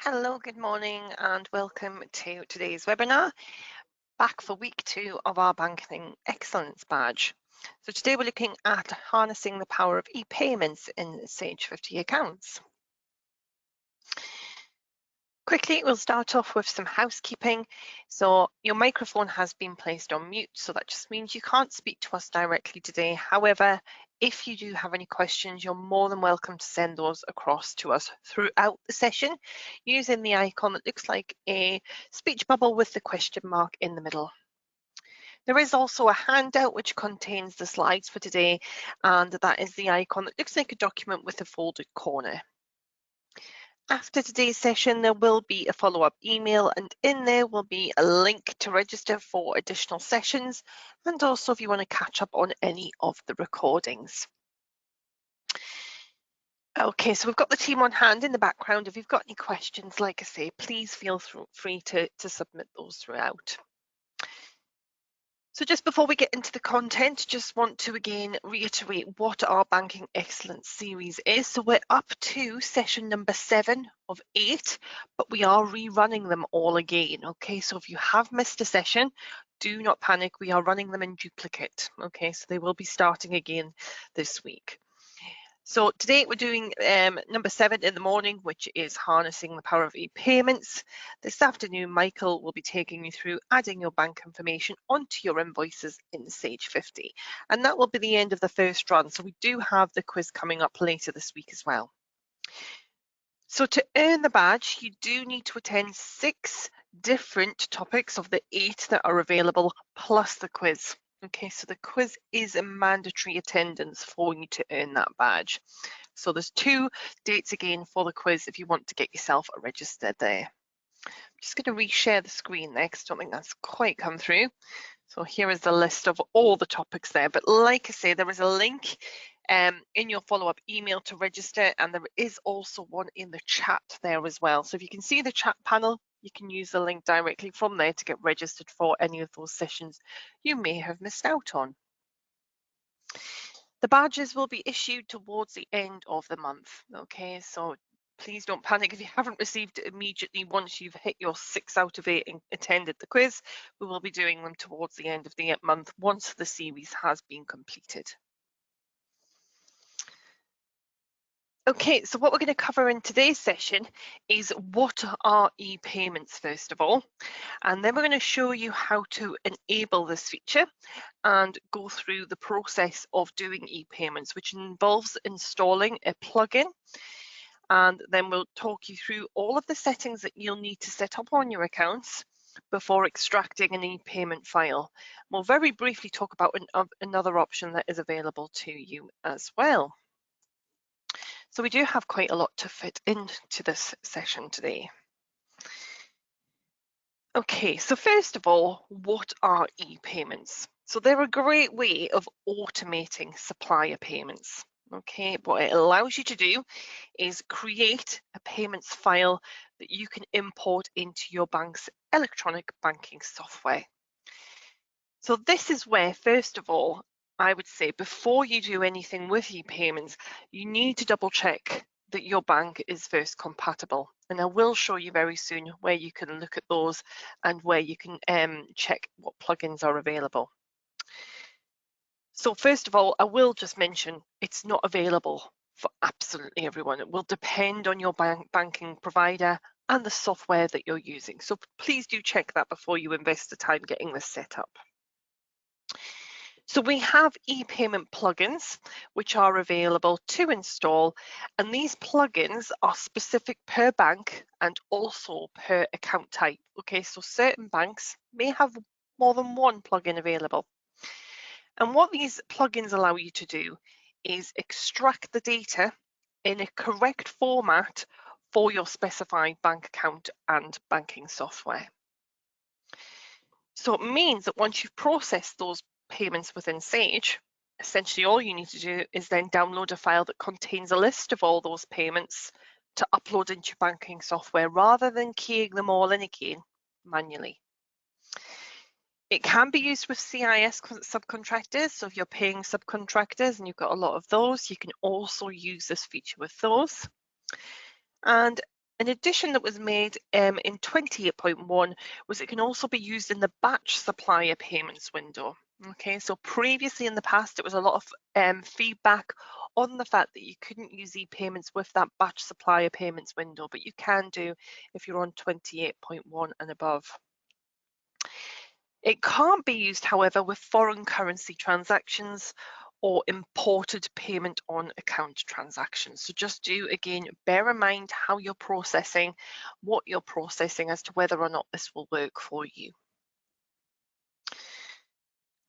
Hello, good morning, and welcome to today's webinar, back for week 2 of our Banking Excellence Badge. So today we're looking at harnessing the power of e-payments in Sage 50 accounts. Quickly, we'll start off with some housekeeping. So your microphone has been placed on mute, so that just means you can't speak to us directly today. However, if you do have any questions, you're more than welcome to send those across to us throughout the session using the icon that looks like a speech bubble with the question mark in the middle. There is also a handout which contains the slides for today, and that is the icon that looks like a document with a folded corner. After today's session, there will be a follow-up email, and in there will be a link to register for additional sessions, and also if you want to catch up on any of the recordings. Okay, so we've got the team on hand in the background. If you've got any questions, like I say, please feel free to submit those throughout. So just before we get into the content, just want to again reiterate what our Banking Excellence series is. So we're up to session number 7 of 8, but we are rerunning them all again. Okay, so if you have missed a session, do not panic. We are running them in duplicate. Okay, so they will be starting again this week. So today we're doing number 7 in the morning, which is harnessing the power of e-payments. This afternoon, Michael will be taking you through adding your bank information onto your invoices in Sage 50. And that will be the end of the first run. So we do have the quiz coming up later this week as well. So to earn the badge, you do need to attend 6 different topics of the 8 that are available, plus the quiz. Okay, so the quiz is a mandatory attendance for you to earn that badge. So there's 2 dates again for the quiz if you want to get yourself registered there. I'm just going to reshare the screen there because I don't think that's quite come through. So here is the list of all the topics there. But like I say, there is a link in your follow-up email to register, and there is also one in the chat there as well. So if you can see the chat panel, you can use the link directly from there to get registered for any of those sessions you may have missed out on. The badges will be issued towards the end of the month. Okay, so please don't panic if you haven't received it immediately once you've hit your 6 out of 8 and attended the quiz. We will be doing them towards the end of the month once the series has been completed. Okay, so what we're going to cover in today's session is what are e-payments first of all, and then we're going to show you how to enable this feature and go through the process of doing e-payments, which involves installing a plugin. And then we'll talk you through all of the settings that you'll need to set up on your accounts before extracting an e-payment file. We'll very briefly talk about another option that is available to you as well. So we do have quite a lot to fit into this session today. Okay, so first of all, what are e-payments? So they're a great way of automating supplier payments. Okay, what it allows you to do is create a payments file that you can import into your bank's electronic banking software. So this is where, first of all, I would say before you do anything with e-payments, you need to double check that your bank is first compatible. And I will show you very soon where you can look at those and where you can check what plugins are available. So first of all, I will just mention it's not available for absolutely everyone. It will depend on your banking provider and the software that you're using. So please do check that before you invest the time getting this set up. So we have e-payment plugins which are available to install, and these plugins are specific per bank and also per account type. Okay, so certain banks may have more than one plugin available. And what these plugins allow you to do is extract the data in a correct format for your specified bank account and banking software. So it means that once you've processed those payments within Sage, essentially all you need to do is then download a file that contains a list of all those payments to upload into your banking software rather than keying them all in again manually. It can be used with CIS subcontractors, so if you're paying subcontractors and you've got a lot of those, you can also use this feature with those. And An addition that was made in 28.1 was it can also be used in the batch supplier payments window. Okay, so previously in the past, it was a lot of feedback on the fact that you couldn't use e-payments with that batch supplier payments window, but you can do if you're on 28.1 and above. It can't be used, however, with foreign currency transactions or imported payment on account transactions. So just do, again, bear in mind how you're processing, what you're processing as to whether or not this will work for you.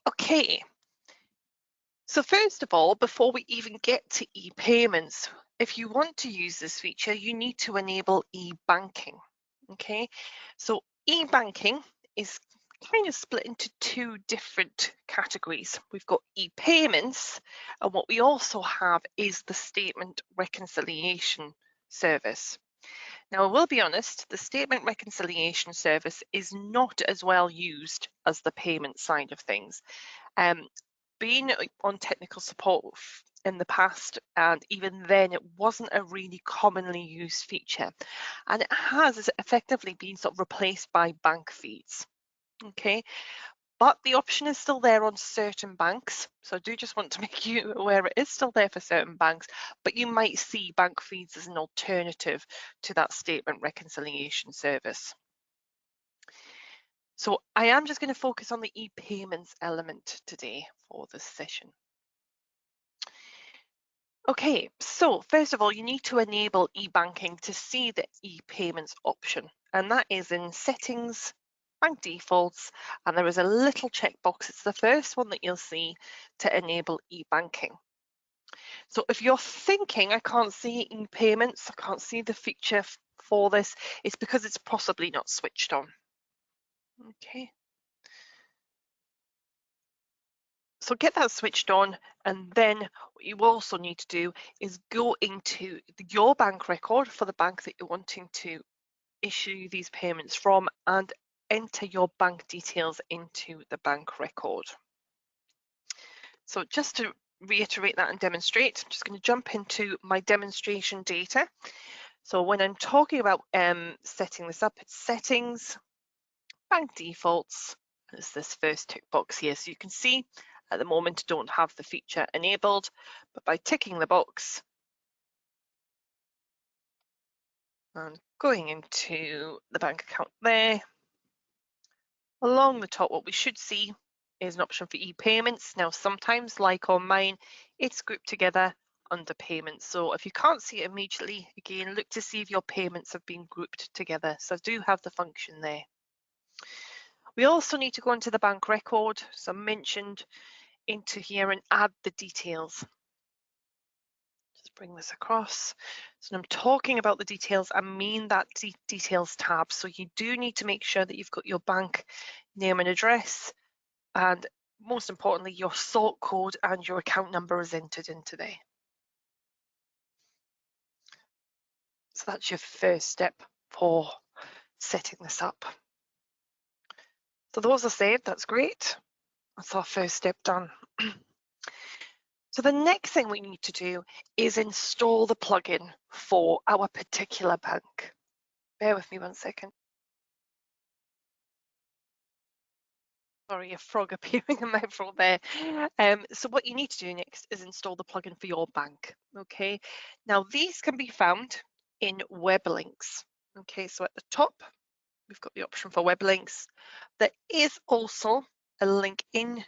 Okay, so first of all, before we even get to e-payments, if you want to use this feature, you need to enable e-banking. Okay, so e-banking is kind of split into two different categories. We've got e-payments, and what we also have is the statement reconciliation service. Now, I will be honest, the statement reconciliation service is not as well used as the payment side of things. Being on technical support in the past, and even then it wasn't a really commonly used feature, and it has effectively been sort of replaced by bank feeds. Okay, but the option is still there on certain banks, so I do just want to make you aware it is still there for certain banks, but you might see bank feeds as an alternative to that statement reconciliation service. So I am just going to focus on the e-payments element today for this session. Okay, so first of all, you need to enable e-banking to see the e-payments option, and that is in settings, bank defaults, and there is a little checkbox. It's the first one that you'll see to enable e-banking. So if you're thinking, I can't see e-payments, I can't see the feature for this, it's because it's possibly not switched on. Okay. So get that switched on, and then what you also need to do is go into your bank record for the bank that you're wanting to issue these payments from and enter your bank details into the bank record. So just to reiterate that and demonstrate, I'm just going to jump into my demonstration data. So when I'm talking about setting this up, it's settings, bank defaults, and it's this first tick box here. So you can see at the moment don't have the feature enabled, but by ticking the box and going into the bank account there, along the top what we should see is an option for e-payments. Now sometimes, like on mine, it's grouped together under payments. So if you can't see it immediately, again, look to see if your payments have been grouped together. So I do have the function there. We also need to go into the bank record, so mentioned, into here and add the details. Just bring this across. So when I'm talking about the details, I mean that details tab. So you do need to make sure that you've got your bank name and address, and most importantly, your sort code and your account number is entered into there. So that's your first step for setting this up. So those are saved, that's great. That's our first step done. So the next thing we need to do is install the plugin for our particular bank. Bear with me 1 second. Sorry, a frog appearing in my throat there. So what you need to do next is install the plugin for your bank. Okay, now these can be found in web links. Okay, so at the top, we've got the option for web links. There is also a link in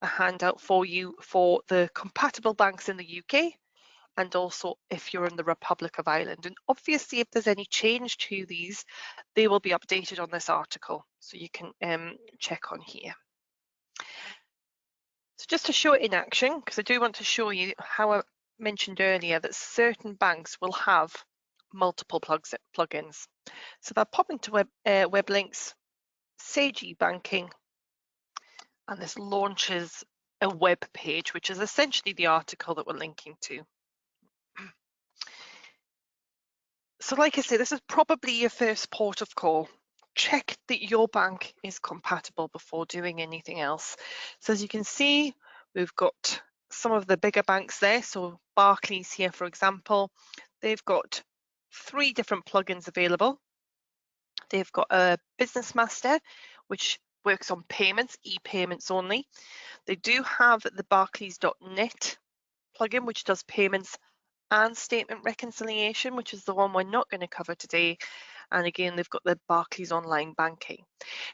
a handout for you for the compatible banks in the UK, and also if you're in the Republic of Ireland. And obviously, if there's any change to these, they will be updated on this article, so you can check on here. So just to show it in action, because I do want to show you how I mentioned earlier that certain banks will have multiple plugins. So if I pop into web links, Sage eBanking, and this launches a web page, which is essentially the article that we're linking to. So like I say, this is probably your first port of call. Check that your bank is compatible before doing anything else. So as you can see, we've got some of the bigger banks there. So Barclays here, for example, they've got 3 different plugins available. They've got a Business Master, which works on payments, e-payments only. They do have the Barclays.net plugin, which does payments and statement reconciliation, which is the one we're not going to cover today. And again, they've got the Barclays Online Banking.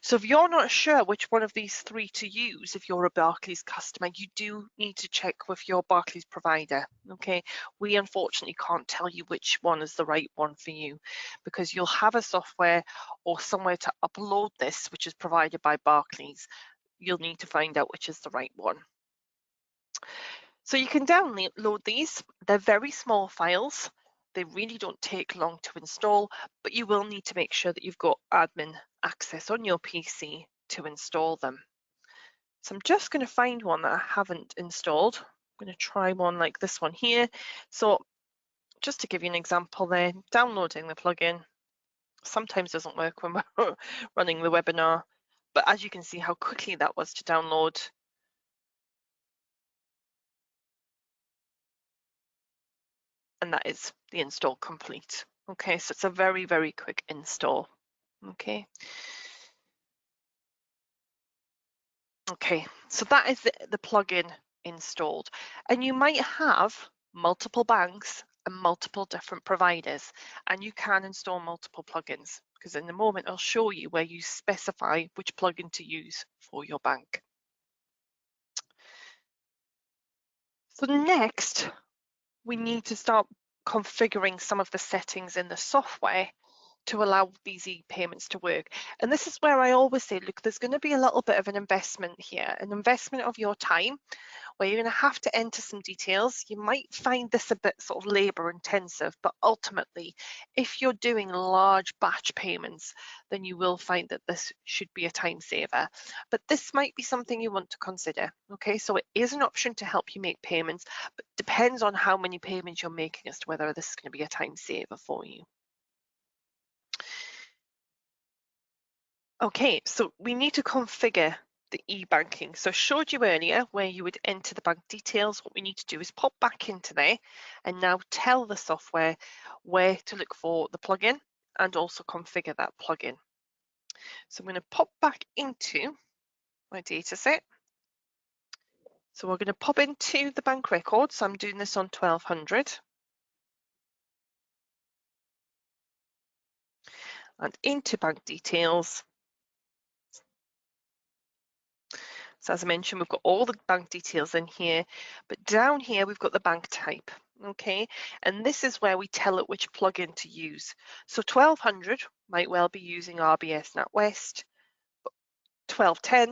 So if you're not sure which one of these 3 to use, if you're a Barclays customer, you do need to check with your Barclays provider. Okay, we unfortunately can't tell you which one is the right one for you, because you'll have a software or somewhere to upload this, which is provided by Barclays. You'll need to find out which is the right one. So you can download these. They're very small files. They really don't take long to install, but you will need to make sure that you've got admin access on your PC to install them. So I'm just going to find one that I haven't installed. I'm going to try one like this one here. So just to give you an example there, downloading the plugin sometimes doesn't work when we're running the webinar, but as you can see how quickly that was to download. And that is the install complete. Okay, so it's a very, very quick install. Okay. Okay, so that is the plugin installed. And you might have multiple banks and multiple different providers, and you can install multiple plugins, because in a moment I'll show you where you specify which plugin to use for your bank. So next, we need to start configuring some of the settings in the software to allow these e-payments to work. And this is where I always say, look, there's going to be a little bit of an investment here, an investment of your time, where you're going to have to enter some details. You might find this a bit sort of labor intensive, but ultimately, if you're doing large batch payments, then you will find that this should be a time saver. But this might be something you want to consider. Okay, so it is an option to help you make payments, but depends on how many payments you're making as to whether this is going to be a time saver for you. Okay, so we need to configure the e-banking. So I showed you earlier where you would enter the bank details. What we need to do is pop back into there and now tell the software where to look for the plugin and also configure that plugin. So I'm going to pop back into my data set. So we're going to pop into the bank record. So I'm doing this on 1200. And into bank details. So as I mentioned, we've got all the bank details in here, but down here we've got the bank type, okay? And this is where we tell it which plugin to use. So 1200 might well be using RBS NatWest. 1210,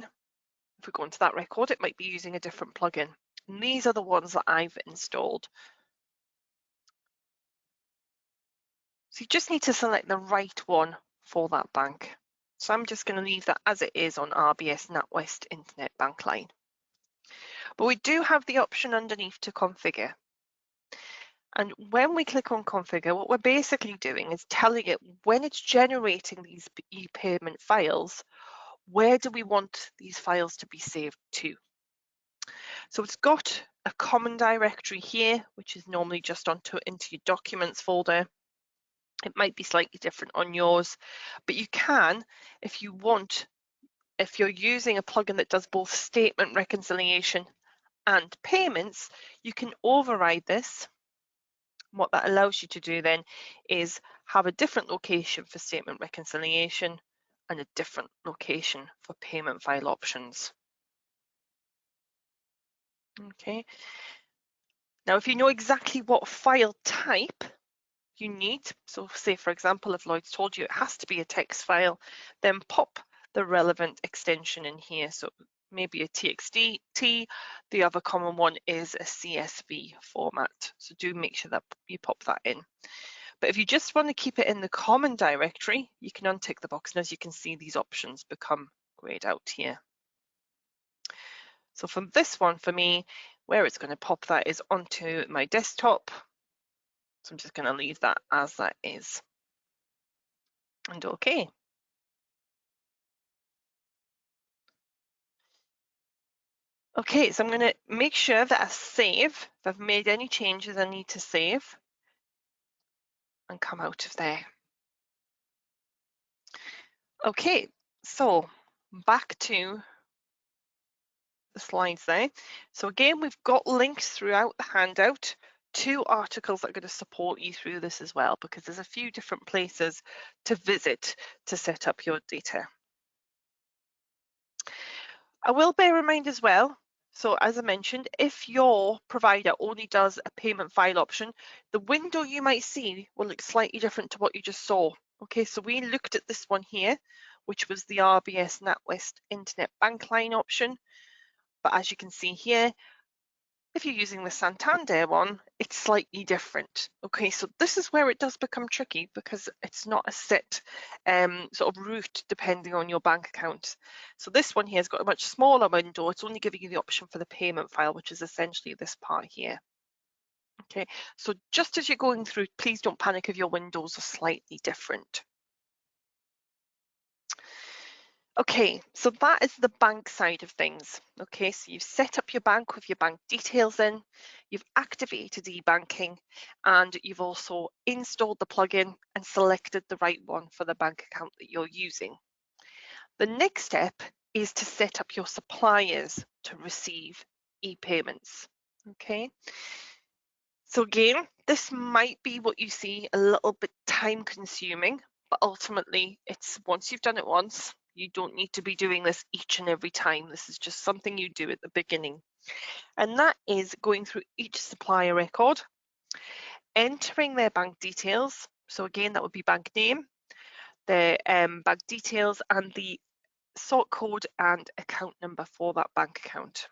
if we go into that record, it might be using a different plugin. And these are the ones that I've installed. So you just need to select the right one for that bank. So I'm just going to leave that as it is on RBS NatWest Internet Bank Line. But we do have the option underneath to configure. And when we click on configure, what we're basically doing is telling it when it's generating these e-payment files, where do we want these files to be saved to? So it's got a common directory here, which is normally just into your documents folder. It might be slightly different on yours, but you can, if you want, if you're using a plugin that does both statement reconciliation and payments, you can override this. What that allows you to do then is have a different location for statement reconciliation and a different location for payment file options. Okay. Now, if you know exactly what file type you need, so say for example, if Lloyd's told you it has to be a text file, then pop the relevant extension in here. So maybe a TXT, the other common one is a CSV format. So do make sure that you pop that in. But if you just want to keep it in the common directory, you can untick the box, and as you can see, these options become grayed out here. So from this one, for me, where it's going to pop that is onto my desktop. So I'm just going to leave that as that is. And okay. Okay, so I'm going to make sure that I save. If I've made any changes I need to save. and come out of there. Okay, so back to the slides there. So again, we've got links throughout the handout to articles that are going to support you through this as well, because there's a few different places to visit to set up your data. I will bear in mind as well, so as I mentioned, if your provider only does a payment file option, the window you might see will look slightly different to what you just saw. Okay, so we looked at this one here, which was the RBS NatWest Internet Bank Line option. But as you can see here, if you're using the Santander one, it's slightly different. Okay, so this is where it does become tricky because it's not a set sort of route depending on your bank account. So this one here has got a much smaller window. It's only giving you the option for the payment file, which is essentially this part here. Okay, so just as you're going through, please don't panic if your windows are slightly different. Okay, so that is the bank side of things. Okay, so you've set up your bank with your bank details in, you've activated e-banking, and you've also installed the plugin and selected the right one for the bank account that you're using. The next step is to set up your suppliers to receive e-payments. Okay, so again, this might be what you see a little bit time consuming, but ultimately it's once you've done it once, you don't need to be doing this each and every time. This is just something you do at the beginning. And that is going through each supplier record, entering their bank details. So again, that would be bank name, their bank details, and the sort code and account number for that bank account.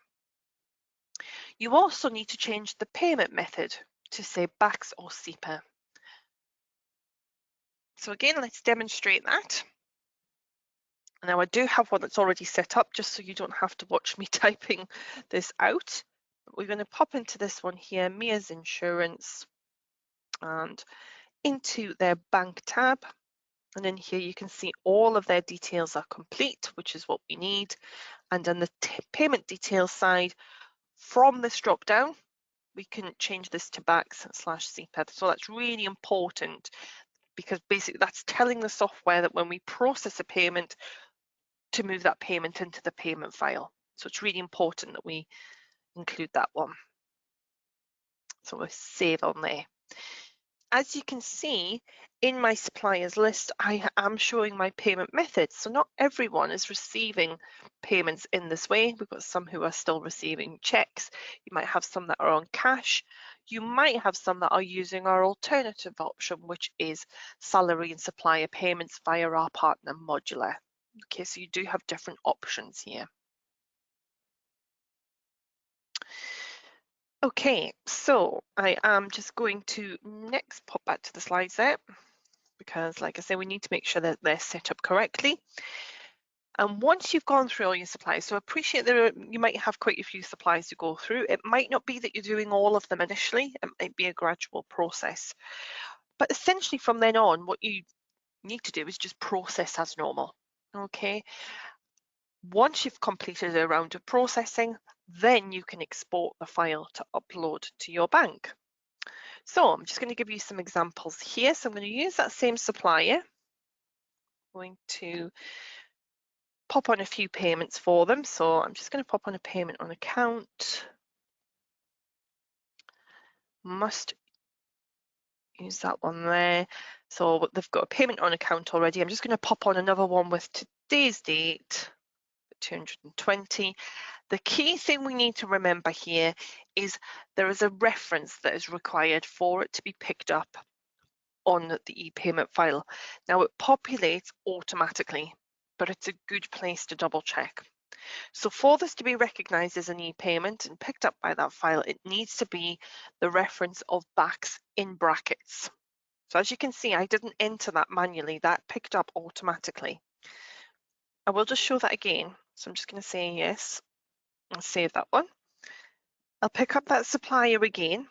You also need to change the payment method to say BACS or SEPA. So again, let's demonstrate that. Now I do have one that's already set up just so you don't have to watch me typing this out. We're going to pop into this one here, Mia's Insurance, and into their bank tab. And in here you can see all of their details are complete, which is what we need. And on the payment details side, from this drop down, we can change this to BACS/SEPA. So that's really important because basically that's telling the software that when we process a payment, to move that payment into the payment file. So it's really important that we include that one. So we'll save on there. As you can see in my suppliers list, I am showing my payment methods. So not everyone is receiving payments in this way. We've got some who are still receiving checks. You might have some that are on cash. You might have some that are using our alternative option, which is salary and supplier payments via our partner Modulr. Okay, so you do have different options here. Okay, so I am just going to next pop back to the slides there because like I say, we need to make sure that they're set up correctly. And once you've gone through all your supplies, so I appreciate that you might have quite a few supplies to go through. It might not be that you're doing all of them initially, it might be a gradual process. But essentially from then on, what you need to do is just process as normal, okay? Once you've completed a round of processing, then you can export the file to upload to your bank. So I'm just going to give you some examples here. So I'm going to use that same supplier. I'm going to pop on a few payments for them. So I'm just going to pop on a payment on account. Must use that one there. So they've got a payment on account already. I'm just going to pop on another one with today's date, 220. The key thing we need to remember here is there is a reference that is required for it to be picked up on the e-payment file. Now it populates automatically, but it's a good place to double check. So for this to be recognized as an e-payment and picked up by that file, it needs to be the reference of BACS in brackets. So as you can see, I didn't enter that manually, that picked up automatically. I will just show that again. So I'm just going to say yes and save that one. I'll pick up that supplier again.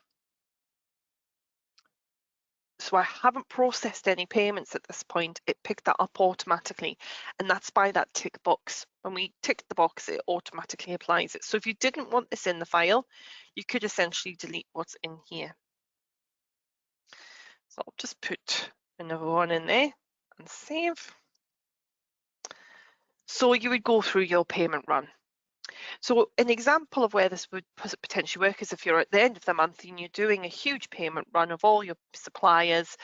So I haven't processed any payments at this point. It picked that up automatically, and that's by that tick box. When we tick the box, it automatically applies it. So if you didn't want this in the file, you could essentially delete what's in here. So I'll just put another one in there and save. So you would go through your payment run. So an example of where this would potentially work is if you're at the end of the month and you're doing a huge payment run of all your suppliers,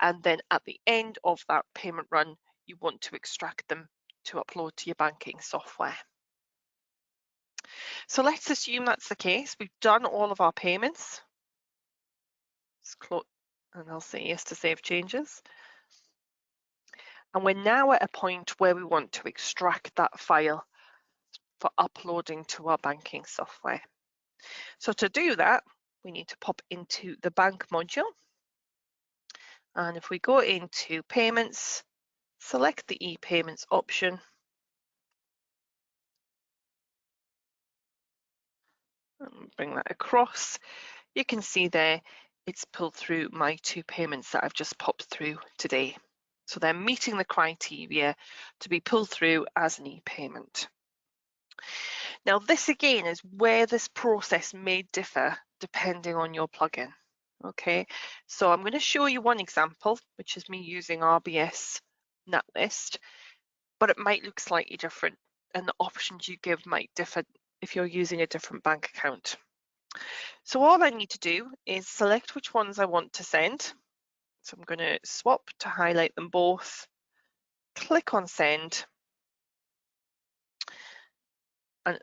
and then at the end of that payment run, you want to extract them to upload to your banking software. So let's assume that's the case. We've done all of our payments. Let's close, and I'll say yes to save changes. And we're now at a point where we want to extract that file for uploading to our banking software. So to do that, we need to pop into the bank module. And if we go into payments, select the e-payments option. And bring that across. You can see there, it's pulled through my 2 payments that I've just popped through today. So they're meeting the criteria to be pulled through as an e-payment. Now this again is where this process may differ depending on your plugin. Okay, so I'm going to show you one example, which is me using RBS NatList, but it might look slightly different and the options you give might differ if you're using a different bank account. So all I need to do is select which ones I want to send. So I'm going to swap to highlight them both, click on send, and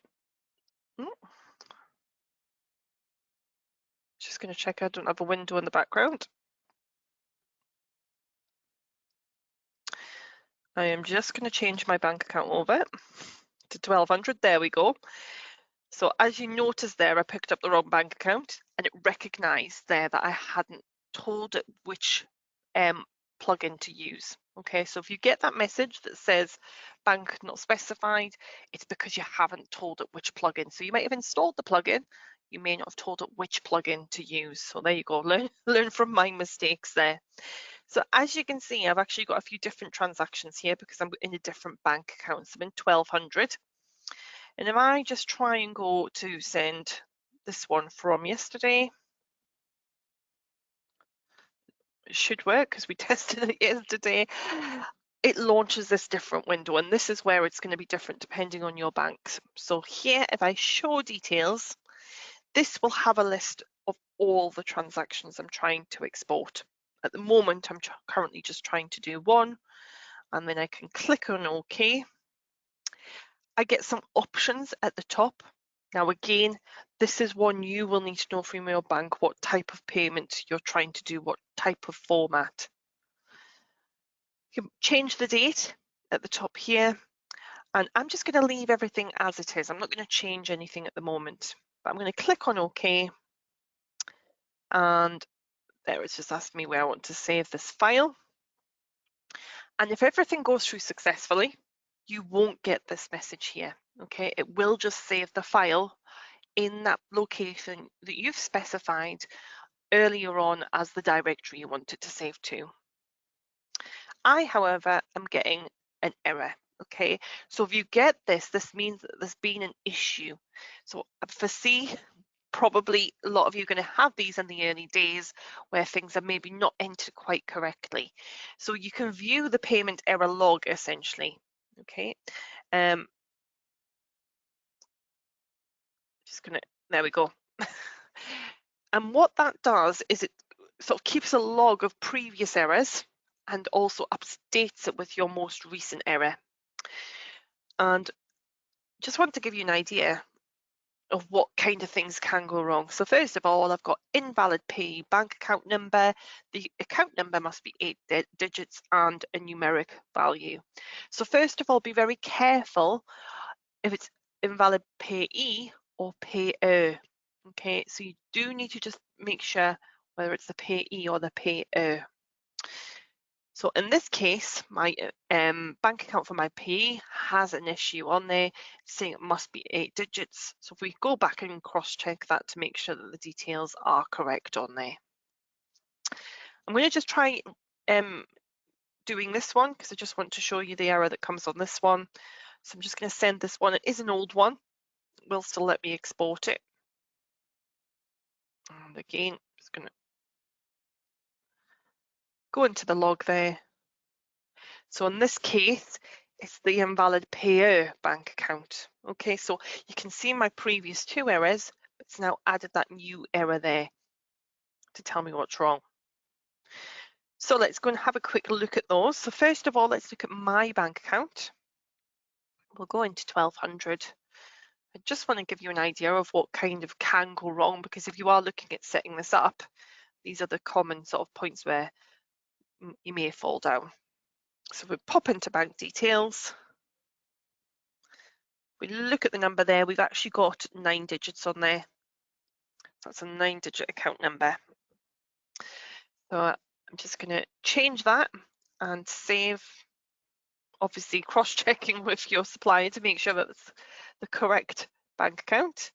just going to check I don't have a window in the background. I am just going to change my bank account over to 1200. There we go. So as you notice there, I picked up the wrong bank account and it recognized there that I hadn't told it which plugin to use. Okay, so if you get that message that says bank not specified, it's because you haven't told it which plugin. So you might have installed the plugin, you may not have told it which plugin to use. So there you go, learn from my mistakes there. So as you can see, I've actually got a few different transactions here because I'm in a different bank account. So I'm in 1200. And if I just try and go to send this one from yesterday, it should work because we tested it yesterday. It launches this different window, and this is where it's going to be different depending on your banks. So here, if I show details, this will have a list of all the transactions I'm trying to export. At the moment, I'm currently just trying to do one, and then I can click on OK. I get some options at the top. Now again, this is one you will need to know from your bank what type of payment you're trying to do, what type of format. You can change the date at the top here, and I'm just going to leave everything as it is. I'm not going to change anything at the moment, but I'm going to click on OK, and there it's just asked me where I want to save this file. And if everything goes through successfully, you won't get this message here. Okay, it will just save the file in that location that you've specified earlier on as the directory you want it to save to. I, however, am getting an error. Okay, so if you get this, this means that there's been an issue. So I foresee probably a lot of you are going to have these in the early days where things are maybe not entered quite correctly. So you can view the payment error log essentially. Okay, just gonna, there we go. And what that does is it sort of keeps a log of previous errors and also updates it with your most recent error. And just want to give you an idea of what kind of things can go wrong. So first of all, I've got invalid pay bank account number. The account number must be 8 digits and a numeric value. So first of all, be very careful if it's invalid payee or payer. Okay, so you do need to just make sure whether it's the payee or the payer. So in this case, my bank account for my payee has an issue on there saying it must be 8 digits. So if we go back and cross-check that to make sure that the details are correct on there. I'm going to just try doing this one because I just want to show you the error that comes on this one. So I'm just going to send this one. It is an old one. It will still let me export it. And again, just going to go into the log there. So in this case, it's the invalid payer bank account. Okay, so you can see my previous 2 errors, but it's now added that new error there to tell me what's wrong. So let's go and have a quick look at those. So first of all, let's look at my bank account. We'll go into 1200. I just want to give you an idea of what kind of can go wrong, because if you are looking at setting this up, these are the common sort of points where you may fall down. So we pop into bank details. We look at the number there, we've actually got 9 digits on there. That's a 9-digit account number. So I'm just going to change that and save, obviously cross-checking with your supplier to make sure that it's the correct bank account.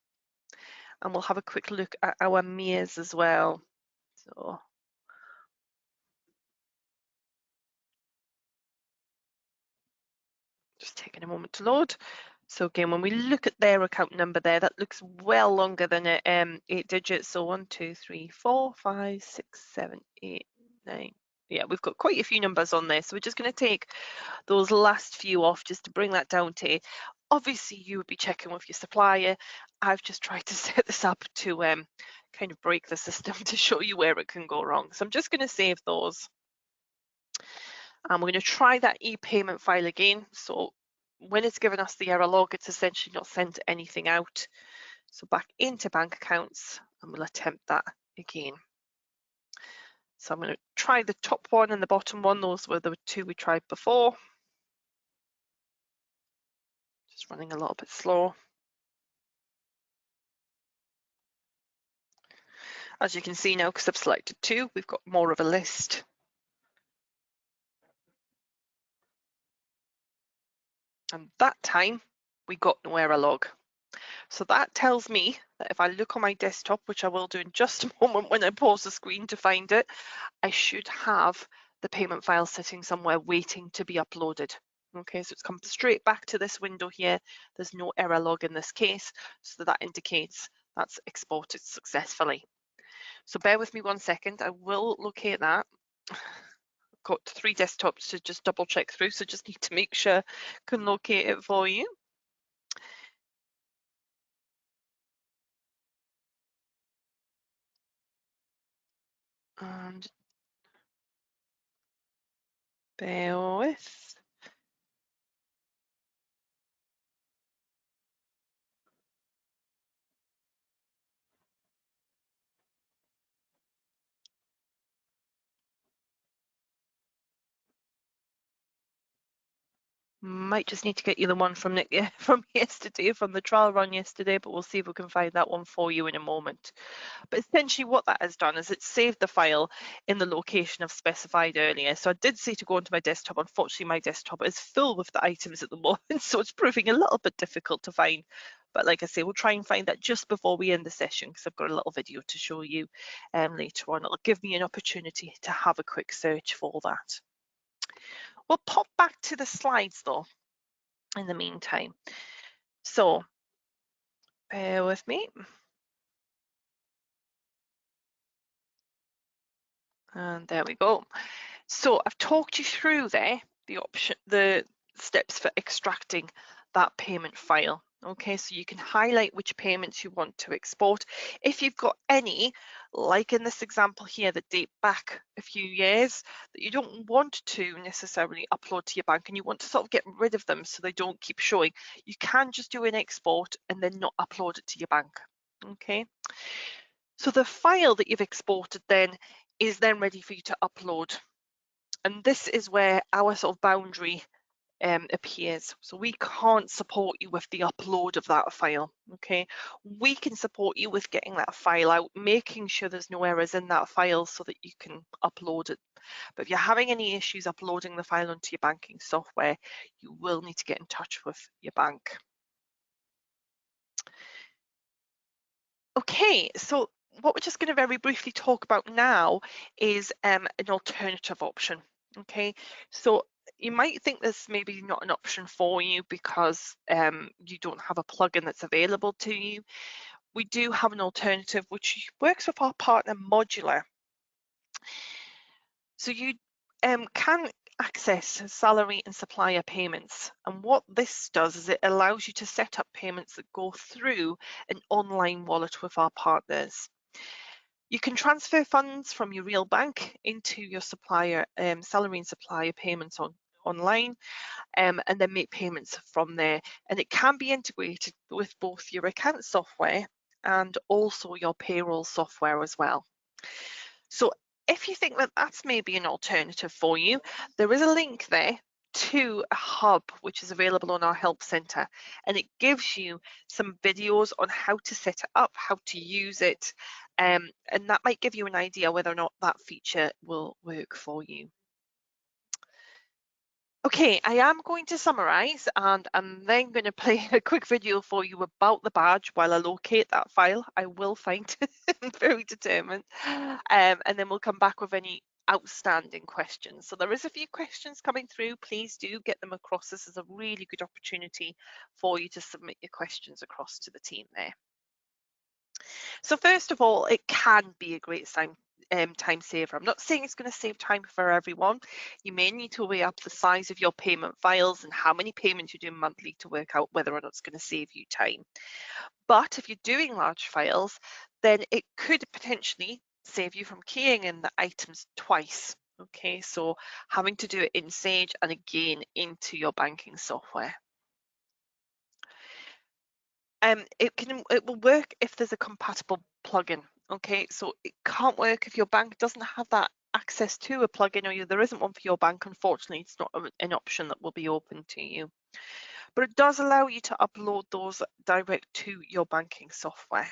And we'll have a quick look at our MEAs as well. So just taking a moment to load. So again, when we look at their account number there, that looks well longer than 8 digits. So 1, 2, 3, 4, 5, 6, 7, 8, 9. Yeah, we've got quite a few numbers on there. So we're just going to take those last few off just to bring that down to 8. Obviously, you would be checking with your supplier. I've just tried to set this up to kind of break the system to show you where it can go wrong. So I'm just going to save those. And we're going to try that e-payment file again. So when it's given us the error log, it's essentially not sent anything out. So back into bank accounts, and we'll attempt that again. So I'm going to try the top one and the bottom one. Those were the 2 we tried before. Just running a little bit slow. As you can see now, because I've selected 2, we've got more of a list. And that time, we got no error log. So that tells me that if I look on my desktop, which I will do in just a moment when I pause the screen to find it, I should have the payment file sitting somewhere waiting to be uploaded. Okay, so it's come straight back to this window here. There's no error log in this case, so that indicates that's exported successfully. So bear with me 1 second, I will locate that. I've got 3 desktops to just double check through, so just need to make sure I can locate it for you. And bear with. Might just need to get you the one from from yesterday, from the trial run yesterday, but we'll see if we can find that one for you in a moment. But essentially what that has done is it's saved the file in the location I've specified earlier. So I did say to go onto my desktop. Unfortunately, my desktop is full with the items at the moment, so it's proving a little bit difficult to find. But like I say, we'll try and find that just before we end the session, because I've got a little video to show you later on. It'll give me an opportunity to have a quick search for that. We'll pop back to the slides though in the meantime. So bear with me. And there we go. So I've talked you through there the steps for extracting that payment file. Okay, so you can highlight which payments you want to export. If you've got any, like in this example here, that date back a few years that you don't want to necessarily upload to your bank and you want to sort of get rid of them so they don't keep showing, you can just do an export and then not upload it to your bank. Okay, so the file that you've exported then is then ready for you to upload. And this is where our sort of boundary appears. So we can't support you with the upload of that file. Okay, we can support you with getting that file out, making sure there's no errors in that file so that you can upload it. But if you're having any issues uploading the file onto your banking software, you will need to get in touch with your bank. Okay, so what we're just going to very briefly talk about now is an alternative option. Okay, so you might think this may be not an option for you because you don't have a plugin that's available to you. We do have an alternative which works with our partner Modulr. So you can access salary and supplier payments. And what this does is it allows you to set up payments that go through an online wallet with our partners. You can transfer funds from your real bank into your supplier salary and supplier payments online, and then make payments from there. And it can be integrated with both your account software and also your payroll software as well. So if you think that that's maybe an alternative for you, there is a link there to a hub which is available on our help center, and it gives you some videos on how to set it up, how to use it, and that might give you an idea whether or not that feature will work for you. Okay, I am going to summarize, and I'm then going to play a quick video for you about the badge while I locate that file. I will find it. I'm very determined. And then we'll come back with any outstanding questions. So there is a few questions coming through. Please do get them across. This is a really good opportunity for you to submit your questions across to the team there. So first of all, it can be a great time saver. I'm not saying it's going to save time for everyone. You may need to weigh up the size of your payment files and how many payments you do monthly to work out whether or not it's going to save you time. But if you're doing large files, then it could potentially save you from keying in the items twice. Okay, so having to do it in Sage and again into your banking software. It will work if there's a compatible plugin. Okay, so it can't work if your bank doesn't have that access to a plugin, or there isn't one for your bank. Unfortunately, it's not an option that will be open to you. But it does allow you to upload those direct to your banking software.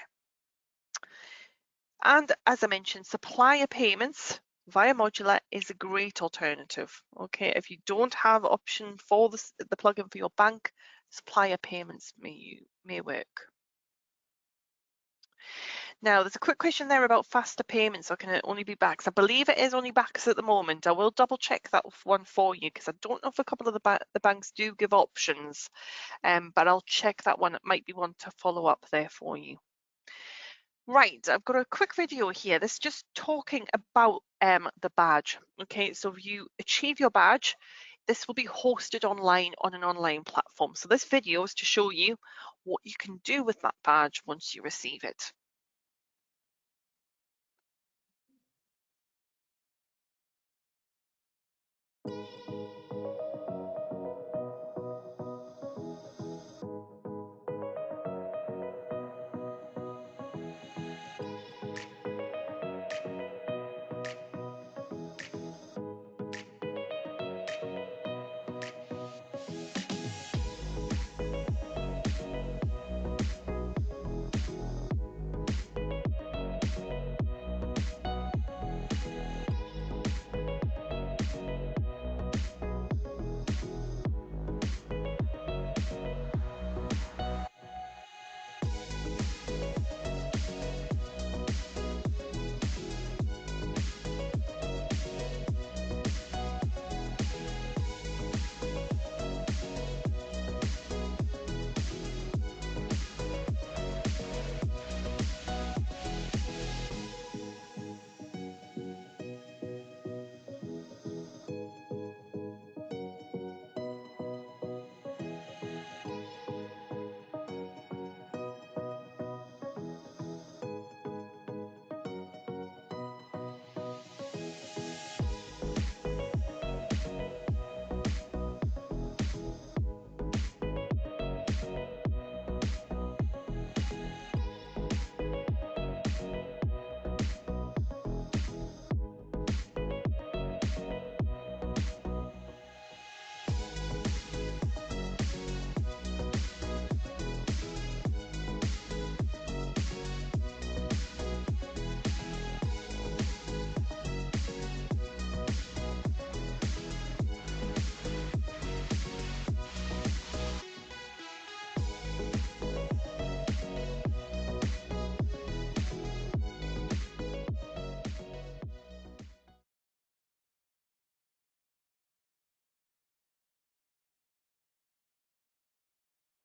And as I mentioned, supplier payments via Modulr is a great alternative. Okay, if you don't have option for the plugin for your bank, supplier payments may work. Now, there's a quick question there about faster payments, or can it only be backs? I believe it is only backs at the moment. I will double check that one for you because I don't know if a couple of the banks do give options, but I'll check that one. It might be one to follow up there for you. Right, I've got a quick video here. This is just talking about the badge. Okay, so if you achieve your badge, this will be hosted online on an online platform. So this video is to show you what you can do with that badge once you receive it.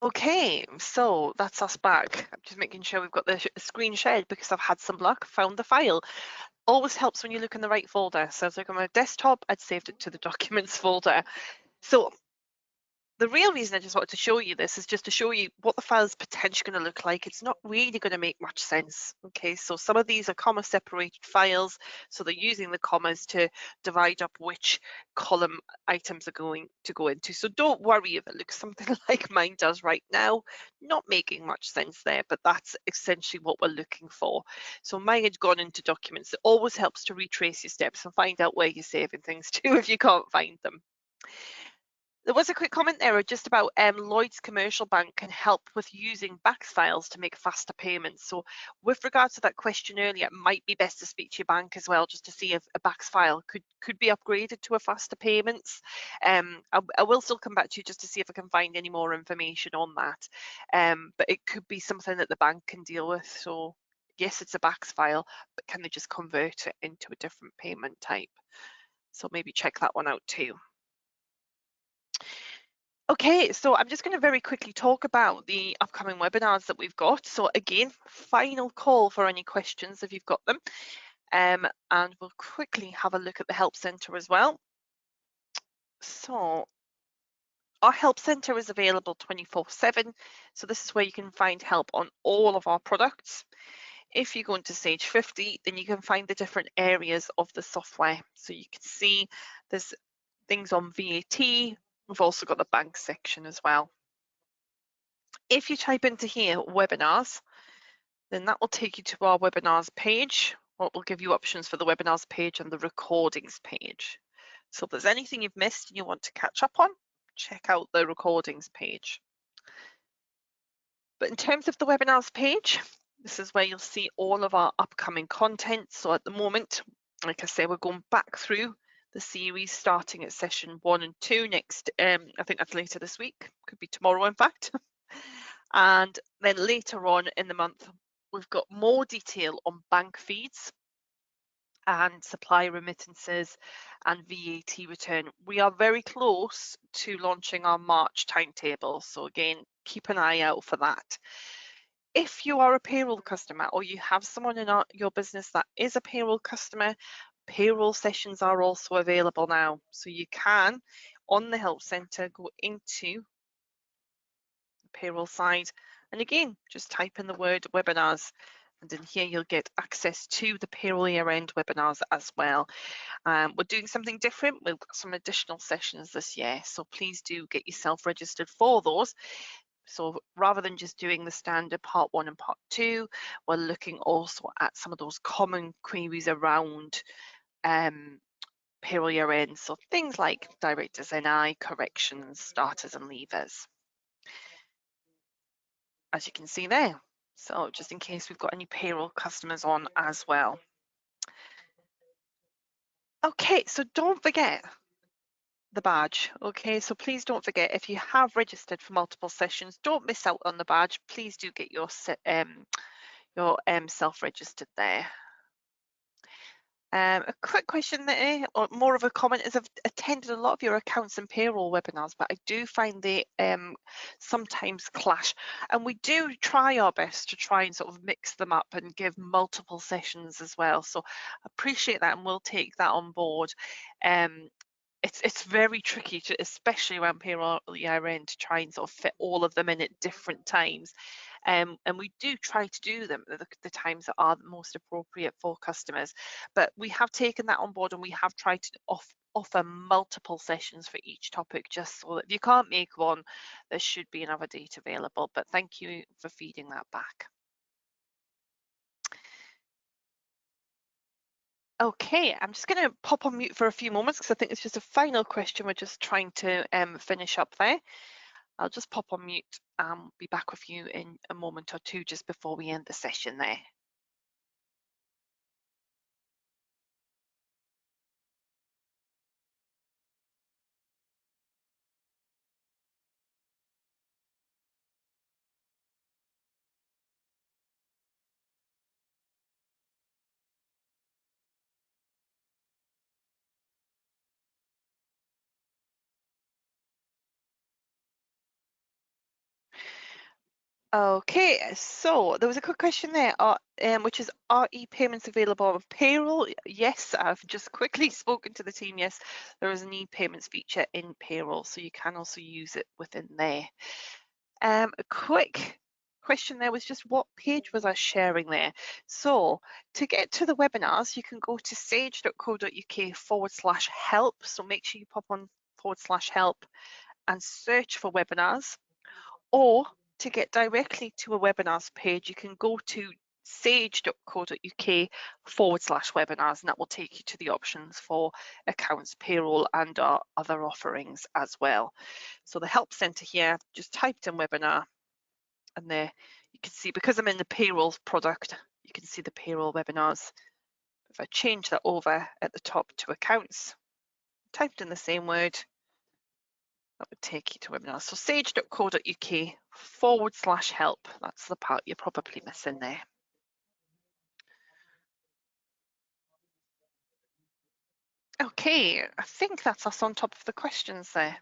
Okay, so that's us back. I'm just making sure we've got the screen shared because I've had some luck, found the file. Always helps when you look in the right folder. So if I go on my desktop, I'd saved it to the documents folder. So the real reason I just wanted to show you this is just to show you what the file is potentially going to look like. It's not really going to make much sense. Okay, so some of these are comma separated files, so they're using the commas to divide up which column items are going to go into. So don't worry if it looks something like mine does right now. Not making much sense there, but that's essentially what we're looking for. So mine had gone into documents. It always helps to retrace your steps and find out where you're saving things to if you can't find them. There was a quick comment there just about Lloyd's Commercial Bank can help with using BACS files to make faster payments. So with regards to that question earlier, it might be best to speak to your bank as well, just to see if a BACS file could be upgraded to a faster payments. I will still come back to you just to see if I can find any more information on that. But it could be something that the bank can deal with. So yes, it's a BACS file, but can they just convert it into a different payment type? So maybe check that one out too. Okay, so I'm just going to very quickly talk about the upcoming webinars that we've got. So again, final call for any questions if you've got them. And we'll quickly have a look at the Help Centre as well. So our Help Centre is available 24/7. So this is where you can find help on all of our products. If you go into Sage 50, then you can find the different areas of the software. So you can see there's things on VAT. We've also got the bank section as well. If you type into here webinars, then that will take you to our webinars page. What will give you options for the webinars page and the recordings page. So if there's anything you've missed and you want to catch up on, check out the recordings page. But in terms of the webinars page, this is where you'll see all of our upcoming content. So at the moment, like I say, we're going back through the series starting at session 1 and 2 next. I think that's later this week, could be tomorrow in fact. And then later on in the month, we've got more detail on bank feeds and supply remittances and VAT return. We are very close to launching our March timetable. So again, keep an eye out for that. If you are a payroll customer or you have someone in your business that is a payroll customer, payroll sessions are also available now. So you can, on the Help Centre, go into payroll side, and again just type in the word webinars, and in here you'll get access to the payroll year-end webinars as well. We're doing something different. We've got some additional sessions this year, so please do get yourself registered for those. So rather than just doing the standard part 1 and part 2, we're looking also at some of those common queries around payroll year end, so things like directors NI, corrections, starters and leavers, as you can see there. So just in case we've got any payroll customers on as well. Okay, so don't forget the badge. Okay, so please don't forget, if you have registered for multiple sessions, don't miss out on the badge. Please do get your self-registered there. A quick question there, or more of a comment, is I've attended a lot of your accounts and payroll webinars, but I do find they sometimes clash. And we do try our best to try and sort of mix them up and give multiple sessions as well. So appreciate that, and we'll take that on board. It's very tricky, to, especially around payroll year end, to try and sort of fit all of them in at different times. And we do try to do them at the times that are most appropriate for customers. But we have taken that on board, and we have tried to offer multiple sessions for each topic, just so that if you can't make one, there should be another date available. But thank you for feeding that back. Okay, I'm just going to pop on mute for a few moments because I think it's just a final question. We're just trying to finish up there. I'll just pop on mute and be back with you in a moment or two just before we end the session there. Okay, so there was a quick question there, which is, are e-payments available on payroll? Yes, I've just quickly spoken to the team. Yes, there is an e-payments feature in payroll, so you can also use it within there. A quick question there was just what page was I sharing there? So to get to the webinars, you can go to sage.co.uk/help. So make sure you pop on /help and search for webinars. Or to get directly to a webinars page, you can go to sage.co.uk/webinars, and that will take you to the options for accounts payroll and our other offerings as well. So the help center here, just typed in webinar, and there you can see, because I'm in the payroll product, you can see the payroll webinars. If I change that over at the top to accounts, typed in the same word, that would take you to webinars. So sage.co.uk/help. That's the part you're probably missing there. Okay, I think that's us on top of the questions there.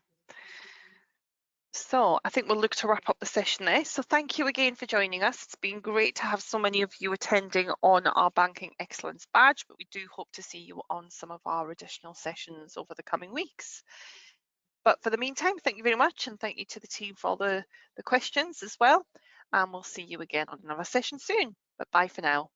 So I think we'll look to wrap up the session there. So thank you again for joining us. It's been great to have so many of you attending on our Banking Excellence badge, but we do hope to see you on some of our additional sessions over the coming weeks. But for the meantime, thank you very much, and thank you to the team for all the questions as well. And we'll see you again on another session soon. But bye for now.